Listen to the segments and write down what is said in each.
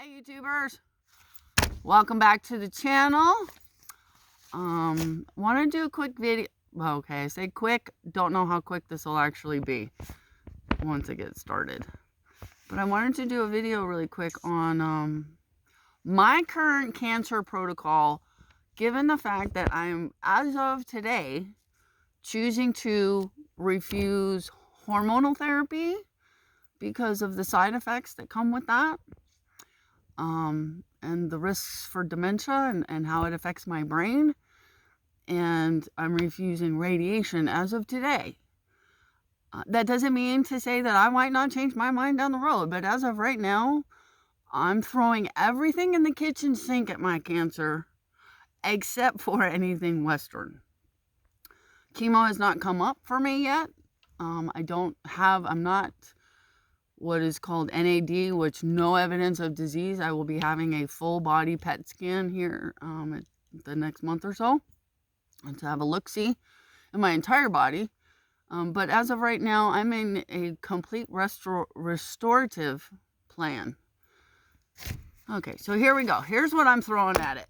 Hi YouTubers, welcome back to the channel. Want to do a quick video. Well, okay, I say quick, don't know how quick this will actually be once it gets started, but I wanted to do a video really quick on my current cancer protocol, given the fact that I'm, as of today, choosing to refuse hormonal therapy because of the side effects that come with that, and the risks for dementia and how it affects my brain. And I'm refusing radiation as of today. That doesn't mean to say that I might not change my mind down the road, but as of right now, I'm throwing everything in the kitchen sink at my cancer, except for anything Western. Chemo has not come up for me yet. I'm not what is called NAD, which no evidence of disease. I will be having a full body PET scan here the next month or so, and to have a look-see in my entire body. But as of right now, I'm in a complete restorative plan. Okay, so here we go. Here's what I'm throwing at it.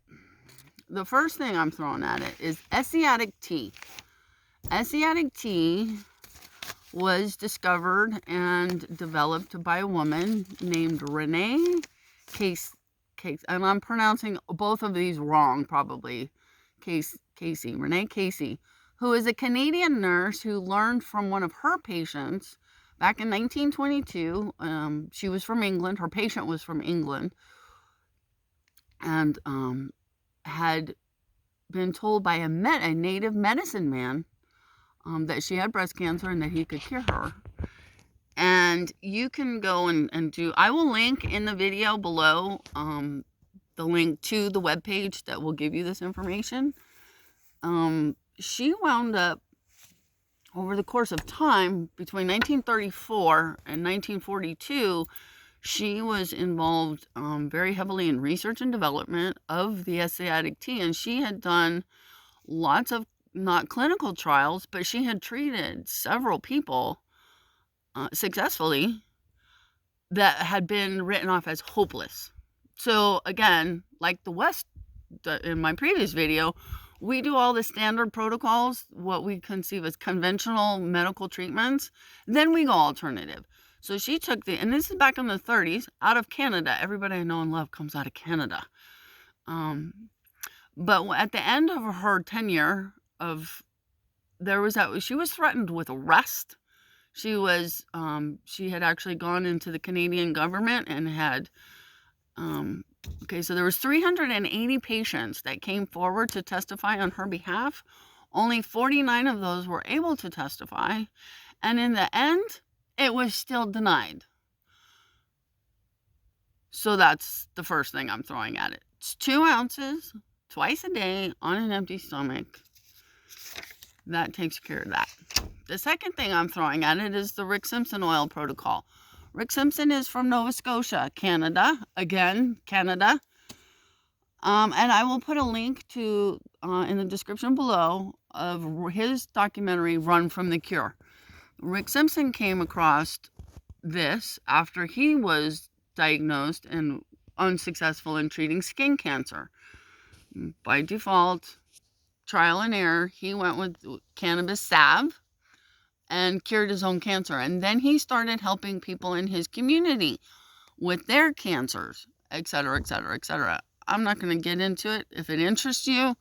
The first thing I'm throwing at it is Asiatic tea. Asiatic tea was discovered and developed by a woman named Renee Case, and I'm pronouncing both of these wrong probably. Renee Casey, who is a Canadian nurse who learned from one of her patients back in 1922. She was from England. Her patient was from England, and had been told by a native medicine man that she had breast cancer and that he could cure her. And you can go and do, I will link in the video below the link to the webpage that will give you this information. She wound up, over the course of time, between 1934 and 1942, she was involved very heavily in research and development of the Asiatic tea, and she had done lots of, not clinical trials, but she had treated several people successfully that had been written off as hopeless. So again, like the West, in my previous video, we do all the standard protocols, what we conceive as conventional medical treatments, then we go alternative. So she took and this is back in the 30s, out of Canada. Everybody I know and love comes out of Canada. But at the end of her tenure, she was threatened with arrest. She had actually gone into the Canadian government and had, so there was 380 patients that came forward to testify on her behalf. Only 49 of those were able to testify. And in the end, it was still denied. So that's the first thing I'm throwing at it. It's 2 ounces, twice a day on an empty stomach. That takes care of that. The second thing I'm throwing at it is the Rick Simpson oil protocol. Rick Simpson is from Nova Scotia, Canada. Again, Canada. And I will put a link to in the description below of his documentary, Run from the Cure. Rick Simpson came across this after he was diagnosed and unsuccessful in treating skin cancer. By default, trial and error, he went with cannabis salve and cured his own cancer. And then he started helping people in his community with their cancers, etc., etc., etc. I'm not going to get into it. If it interests you,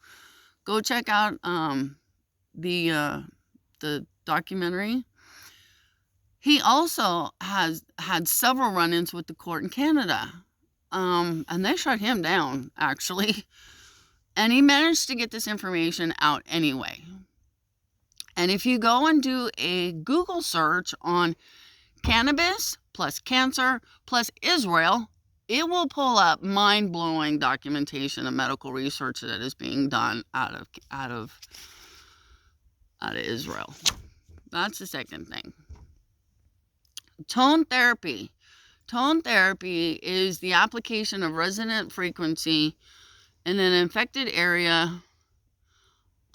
go check out the documentary. He also has had several run-ins with the court in Canada, and they shut him down, actually. And he managed to get this information out anyway. And if you go and do a Google search on cannabis plus cancer plus Israel, it will pull up mind-blowing documentation of medical research that is being done out of Israel. That's the second thing. Tone therapy. Tone therapy is the application of resonant frequency in an infected area.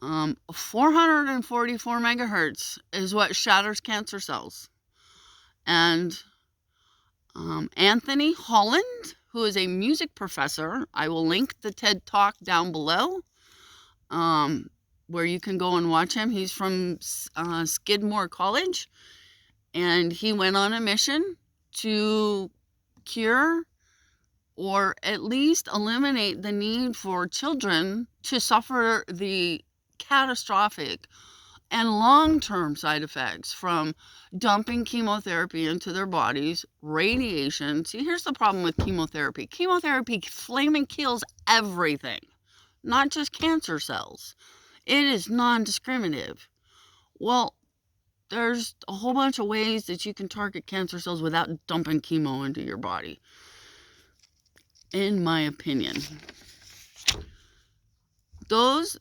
444 megahertz is what shatters cancer cells. And Anthony Holland, who is a music professor. I will link the TED Talk down below, where you can go and watch him. He's from Skidmore College, and he went on a mission to cure or at least eliminate the need for children to suffer the catastrophic and long-term side effects from dumping chemotherapy into their bodies, radiation. See, here's the problem with chemotherapy. Chemotherapy flaming kills everything, not just cancer cells. It is non-discriminative. Well, there's a whole bunch of ways that you can target cancer cells without dumping chemo into your body, in my opinion. Those,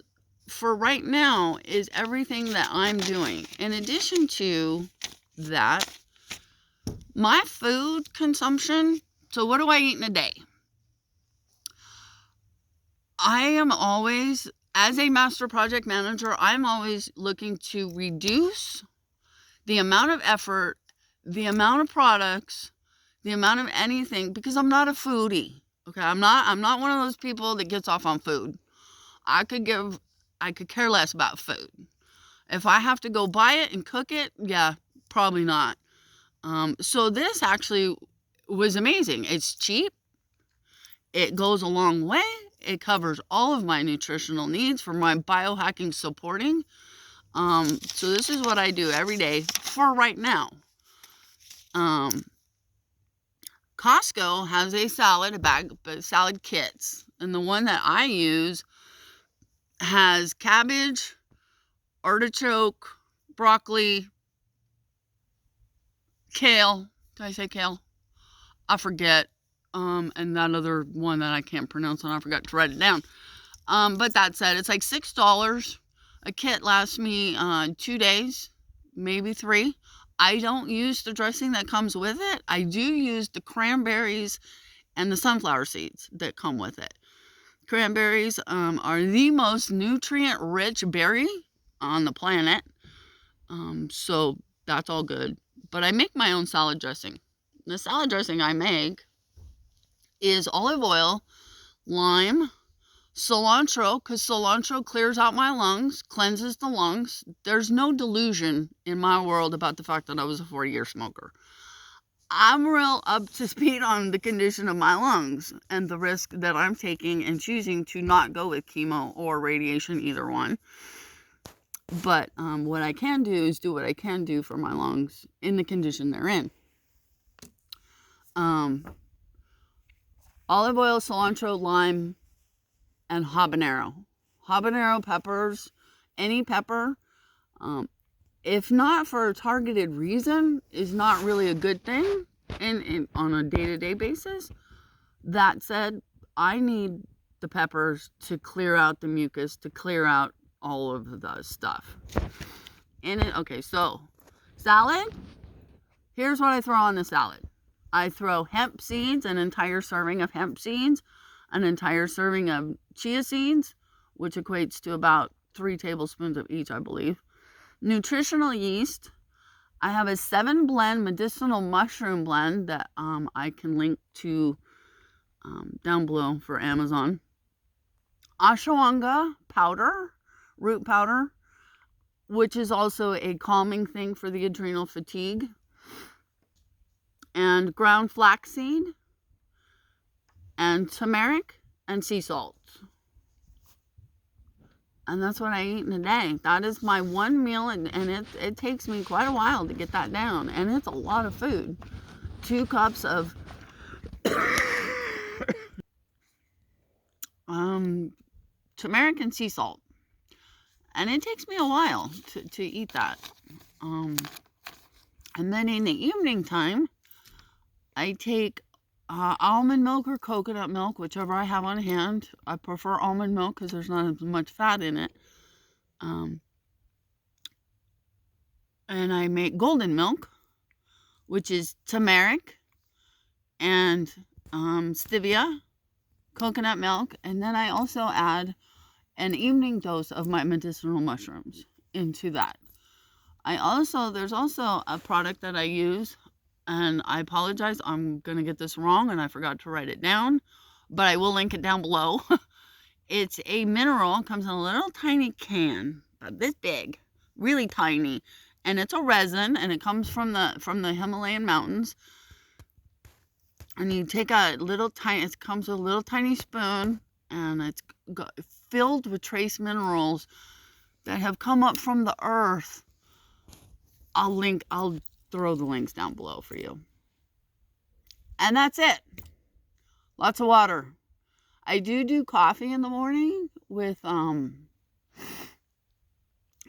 for right now, is everything that I'm doing. In addition to that, my food consumption, so what do I eat in a day? I am always, as a master project manager, I'm always looking to reduce the amount of effort, the amount of products, the amount of anything, because I'm not a foodie. Okay, I'm not one of those people that gets off on food. I could care less about food. If I have to go buy it and cook it, yeah, probably not. So this actually was amazing. It's cheap. It goes a long way. It covers all of my nutritional needs for my biohacking supporting. So this is what I do every day for right now. Costco has a salad kits, and the one that I use has cabbage, artichoke, broccoli, kale. Did I say kale? I forget. And that other one that I can't pronounce, and I forgot to write it down. But that said, it's like $6. A kit lasts me 2 days, maybe 3. I don't use the dressing that comes with it. I do use the cranberries and the sunflower seeds that come with it. Cranberries are the most nutrient-rich berry on the planet. So that's all good. But I make my own salad dressing. The salad dressing I make is olive oil, lime, cilantro, because cilantro clears out my lungs, cleanses the lungs. There's no delusion in my world about the fact that I was a 40-year smoker. I'm real up to speed on the condition of my lungs and the risk that I'm taking and choosing to not go with chemo or radiation, either one. But what I can do is do what I can do for my lungs in the condition they're in. Olive oil, cilantro, lime, and habanero. Habanero peppers, any pepper, if not for a targeted reason, is not really a good thing on a day-to-day basis. That said, I need the peppers to clear out the mucus, to clear out all of the stuff. Okay, so salad. Here's what I throw on the salad. I throw hemp seeds, an entire serving of hemp seeds, an entire serving of chia seeds, which equates to about 3 tablespoons of each, I believe. Nutritional yeast. I have a 7-blend medicinal mushroom blend that I can link to down below for Amazon. Ashwagandha powder, root powder, which is also a calming thing for the adrenal fatigue. And ground flaxseed, and turmeric, and sea salt. And that's what I eat in a day. That is my one meal, and it takes me quite a while to get that down. And it's a lot of food. 2 cups of turmeric and sea salt. And it takes me a while to eat that. And then in the evening time, I take almond milk or coconut milk, whichever I have on hand. I prefer almond milk because there's not as much fat in it. And I make golden milk, which is turmeric and stevia, coconut milk. And then I also add an evening dose of my medicinal mushrooms into that. There's also a product that I use and I apologize, I'm going to get this wrong and I forgot to write it down, but I will link it down below. It's a mineral, comes in a little tiny can, about this big, really tiny, and it's a resin, and it comes from the Himalayan mountains. And you take a little tiny, it comes with a little tiny spoon, and it's filled with trace minerals that have come up from the earth. I'll throw the links down below for you. And that's it. Lots of water. I do coffee in the morning with, in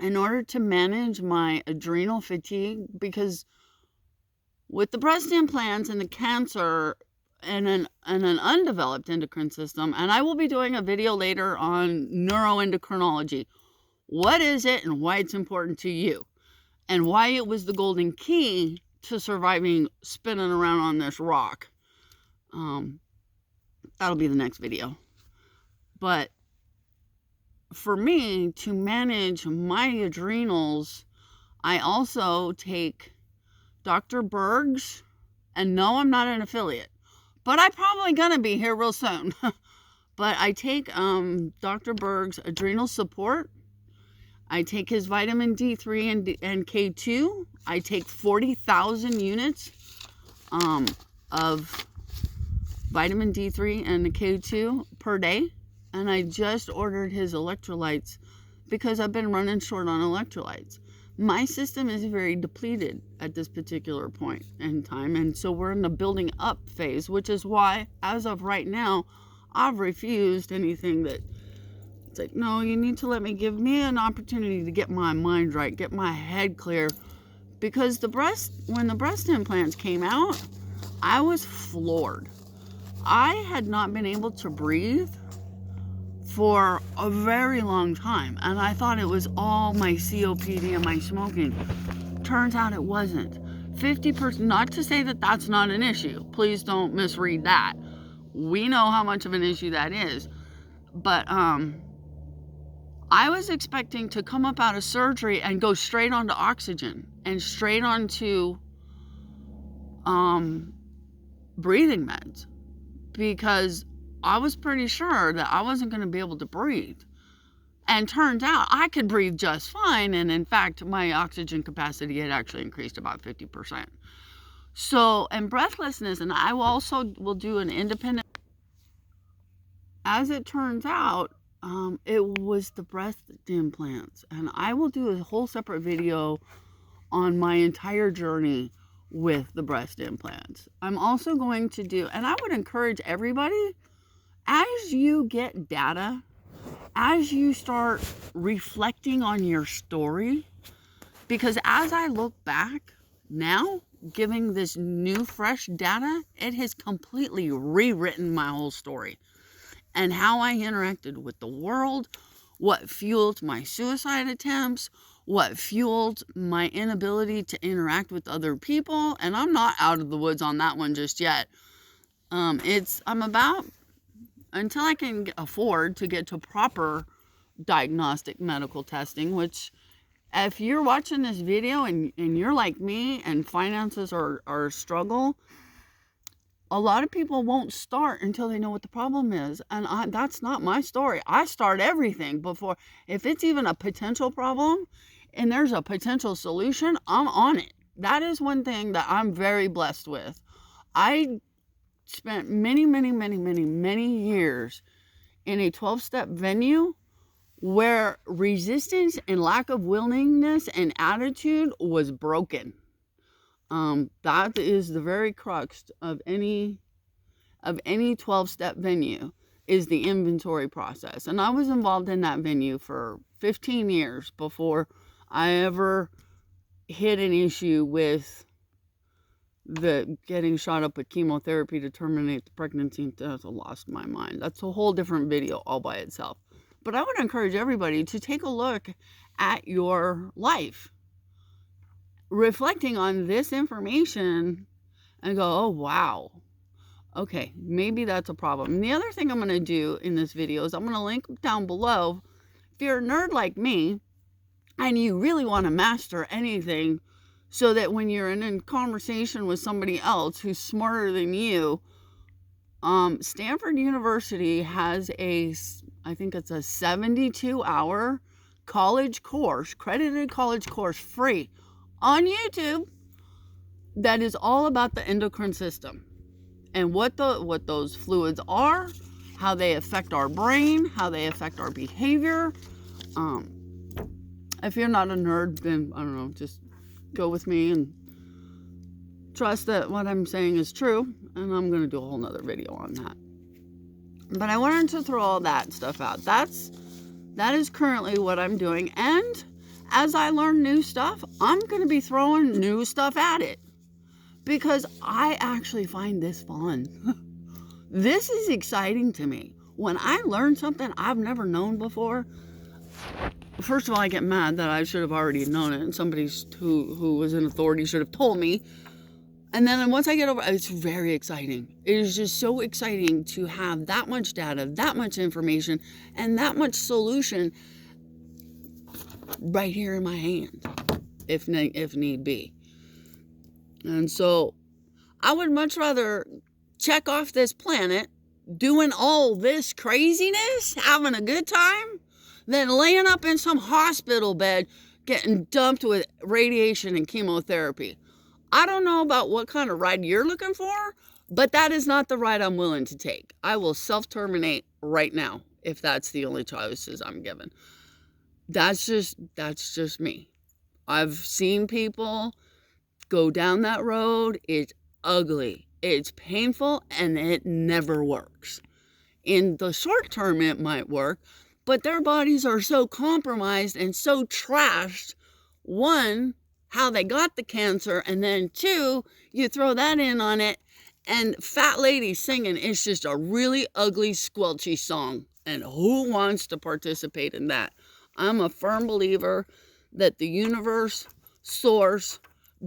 order to manage my adrenal fatigue, because with the breast implants and the cancer and an undeveloped endocrine system, and I will be doing a video later on neuroendocrinology. What is it and why it's important to you, and why it was the golden key to surviving spinning around on this rock. That'll be the next video. But for me, to manage my adrenals, I also take Dr. Berg's, and no, I'm not an affiliate, but I'm probably gonna be here real soon. But I take Dr. Berg's adrenal support. I take his vitamin D3 and K2. I take 40,000 units of vitamin D3 and the K2 per day. And I just ordered his electrolytes because I've been running short on electrolytes. My system is very depleted at this particular point in time, and so we're in the building up phase, which is why, as of right now, I've refused anything that it's like, no, you need to give me an opportunity to get my mind right, get my head clear, because when the breast implants came out, I was floored. I had not been able to breathe for a very long time, and I thought it was all my COPD and my smoking. Turns out it wasn't. 50%, not to say that that's not an issue. Please don't misread that. We know how much of an issue that is. But I was expecting to come up out of surgery and go straight onto oxygen and straight onto breathing meds, because I was pretty sure that I wasn't going to be able to breathe. And turns out I could breathe just fine. And in fact, my oxygen capacity had actually increased about 50%. So, and breathlessness, and I will do an independent. As it turns out, it was the breast implants. And I will do a whole separate video on my entire journey with the breast implants. I'm also going to do, and I would encourage everybody, as you get data, as you start reflecting on your story, because as I look back now, giving this new, fresh data, it has completely rewritten my whole story and how I interacted with the world, what fueled my suicide attempts, what fueled my inability to interact with other people. And I'm not out of the woods on that one just yet. I'm about, until I can afford to get to proper diagnostic medical testing, which if you're watching this video and you're like me and finances are a struggle, a lot of people won't start until they know what the problem is. And that's not my story. I start everything before, if it's even a potential problem and there's a potential solution, I'm on it. That is one thing that I'm very blessed with. I spent many years in a 12-step venue where resistance and lack of willingness and attitude was broken. That is the very crux of any 12-step venue, is the inventory process. And I was involved in that venue for 15 years before I ever hit an issue with the getting shot up with chemotherapy to terminate the pregnancy. That's lost my mind. That's a whole different video all by itself. But I would encourage everybody to take a look at your life, reflecting on this information and go, oh, wow. Okay, maybe that's a problem. And the other thing I'm going to do in this video is I'm going to link down below. If you're a nerd like me and you really want to master anything so that when you're in a conversation with somebody else who's smarter than you, Stanford University has I think it's a 72-hour college course, credited college course, free on YouTube, that is all about the endocrine system and what those fluids are, how they affect our brain, how they affect our behavior. If you're not a nerd, then I don't know, just go with me and trust that what I'm saying is true, and I'm going to do a whole nother video on that. But I wanted to throw all that stuff out. That is currently what I'm doing, and as I learn new stuff, I'm going to be throwing new stuff at it, because I actually find this fun. This is exciting to me. When I learn something I've never known before, first of all, I get mad that I should have already known it, and somebody who was in authority should have told me. And then once I get over, it's very exciting. It is just so exciting to have that much data, that much information, and that much solution right here in my hand, if need be. And so I would much rather check off this planet doing all this craziness, having a good time, than laying up in some hospital bed getting dumped with radiation and chemotherapy. I don't know about what kind of ride you're looking for, but that is not the ride I'm willing to take. I will self-terminate right now if that's the only choices I'm given. That's just me. I've seen people go down that road. It's ugly. It's painful, and it never works. In the short term, it might work, but their bodies are so compromised and so trashed. One, how they got the cancer, and then two, you throw that in on it, and fat lady singing is just a really ugly, squelchy song. And who wants to participate in that? I'm a firm believer that the universe, source,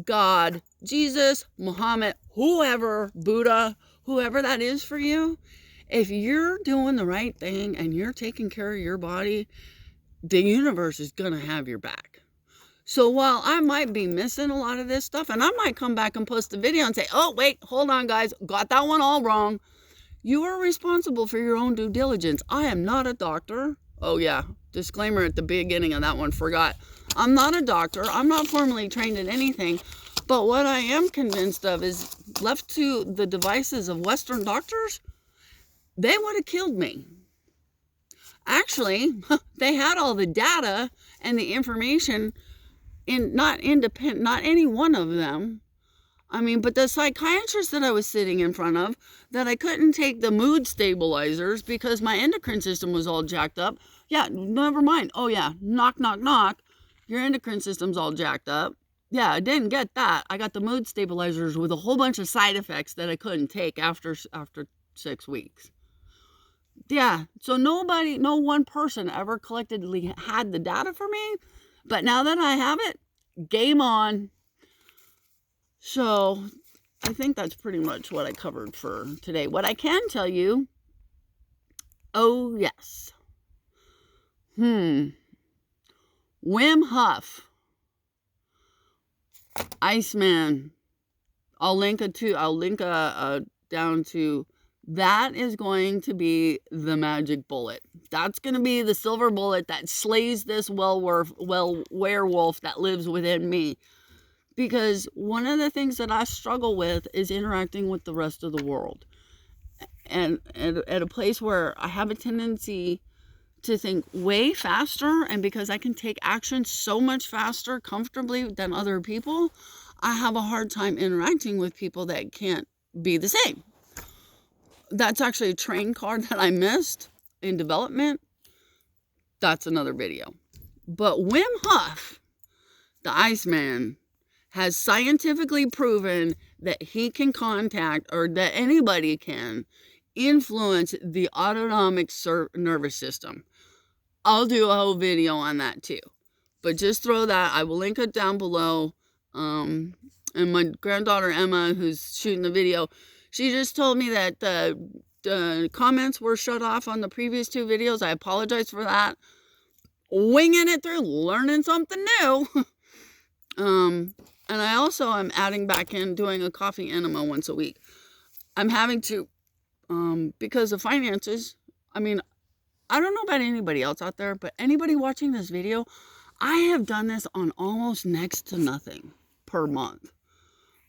God, Jesus, Muhammad, whoever, Buddha, whoever that is for you, if you're doing the right thing and you're taking care of your body, the universe is going to have your back. So while I might be missing a lot of this stuff, and I might come back and post a video and say, oh, wait, hold on, guys, got that one all wrong. You are responsible for your own due diligence. I am not a doctor. Oh, yeah, disclaimer at the beginning of that one, forgot. I'm not a doctor. I'm not formally trained in anything. But what I am convinced of is, left to the devices of Western doctors, they would have killed me. Actually, they had all the data and the information, not any one of them. I mean, but the psychiatrist that I was sitting in front of, that I couldn't take the mood stabilizers because my endocrine system was all jacked up. Yeah, never mind. Oh yeah, knock, knock, knock. Your endocrine system's all jacked up. Yeah, I didn't get that. I got the mood stabilizers with a whole bunch of side effects that I couldn't take after 6 weeks. Yeah, so no one person ever collectively had the data for me, but now that I have it, game on. So I think that's pretty much what I covered for today. What I can tell you, oh yes, Wim Hof, Iceman. I'll link down to. That is going to be the magic bullet. That's going to be the silver bullet that slays this werewolf that lives within me. Because one of the things that I struggle with is interacting with the rest of the world. And at a place where I have a tendency to think way faster, and because I can take action so much faster, comfortably than other people, I have a hard time interacting with people that can't be the same. That's actually a train card that I missed in development. That's another video. But Wim Hof, the Iceman, has scientifically proven that he can contact, or that anybody can, influence the autonomic nervous system. I'll do a whole video on that too. But just throw that. I will link it down below. And my granddaughter Emma, who's shooting the video, she just told me that the comments were shut off on the previous 2 videos. I apologize for that. Winging it through, learning something new. And I also am adding back in doing a coffee enema once a week. I'm having to, because of finances. I mean, I don't know about anybody else out there, but anybody watching this video, I have done this on almost next to nothing per month.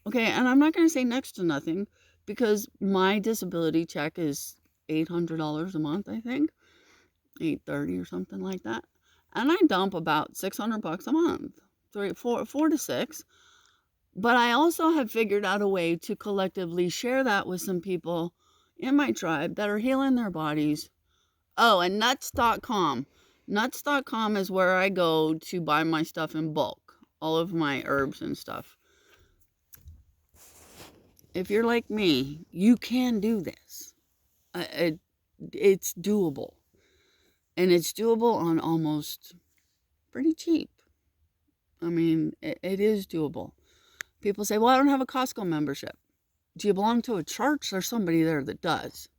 Okay, and I'm not going to say next to nothing because my disability check is $800 a month, I think. $830 or something like that. And I dump about $600 a month. 4 to 6. But I also have figured out a way to collectively share that with some people in my tribe that are healing their bodies. Oh, and nuts.com. Nuts.com is where I go to buy my stuff in bulk. All of my herbs and stuff. If you're like me, you can do this. It's doable. And it's doable on almost pretty cheap. I mean, it is doable. People say, well, I don't have a Costco membership. Do you belong to a church? There's somebody there that does.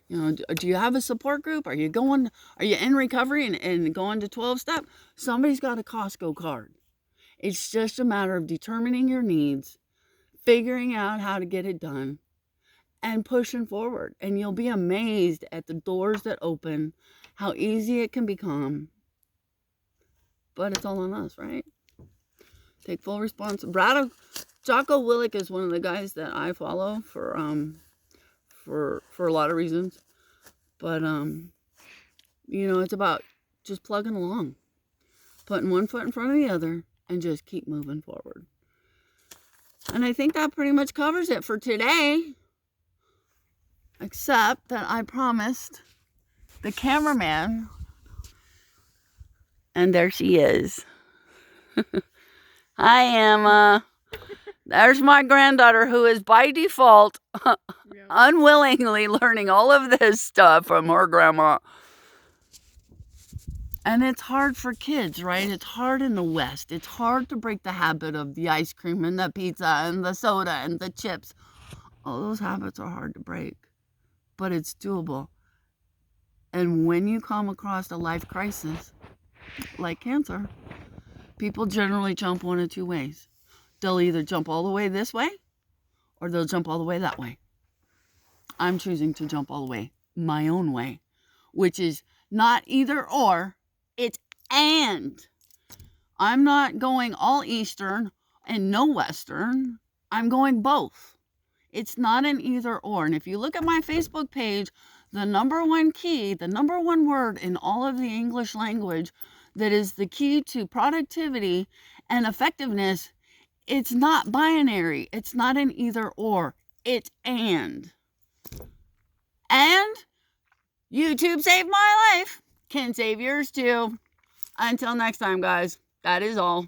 You know, do you have a support group? Are you in recovery and going to 12-step? Somebody's got a Costco card. It's just a matter of determining your needs, figuring out how to get it done, and pushing forward. And you'll be amazed at the doors that open, how easy it can become. But it's all on us, right? Take full responsibility. Jocko Willink is one of the guys that I follow for a lot of reasons. But, it's about just plugging along. Putting one foot in front of the other and just keep moving forward. And I think that pretty much covers it for today. Except that I promised the cameraman, and there she is. Hi, Emma. There's my granddaughter who is by default unwillingly learning all of this stuff from her grandma. And it's hard for kids, right? It's hard in the West. It's hard to break the habit of the ice cream and the pizza and the soda and the chips. All those habits are hard to break, but it's doable. And when you come across a life crisis, like cancer, people generally jump one of two ways. They'll either jump all the way this way, or they'll jump all the way that way. I'm choosing to jump all the way my own way, which is not either or, it's and. I'm not going all Eastern and no Western. I'm going both. It's not an either or. And if you look at my Facebook page, the number one key, the number one word in all of the English language that is the key to productivity and effectiveness, it's not binary. It's not an either or. It's and. And YouTube saved my life. Can save yours too. Until next time, guys. That is all.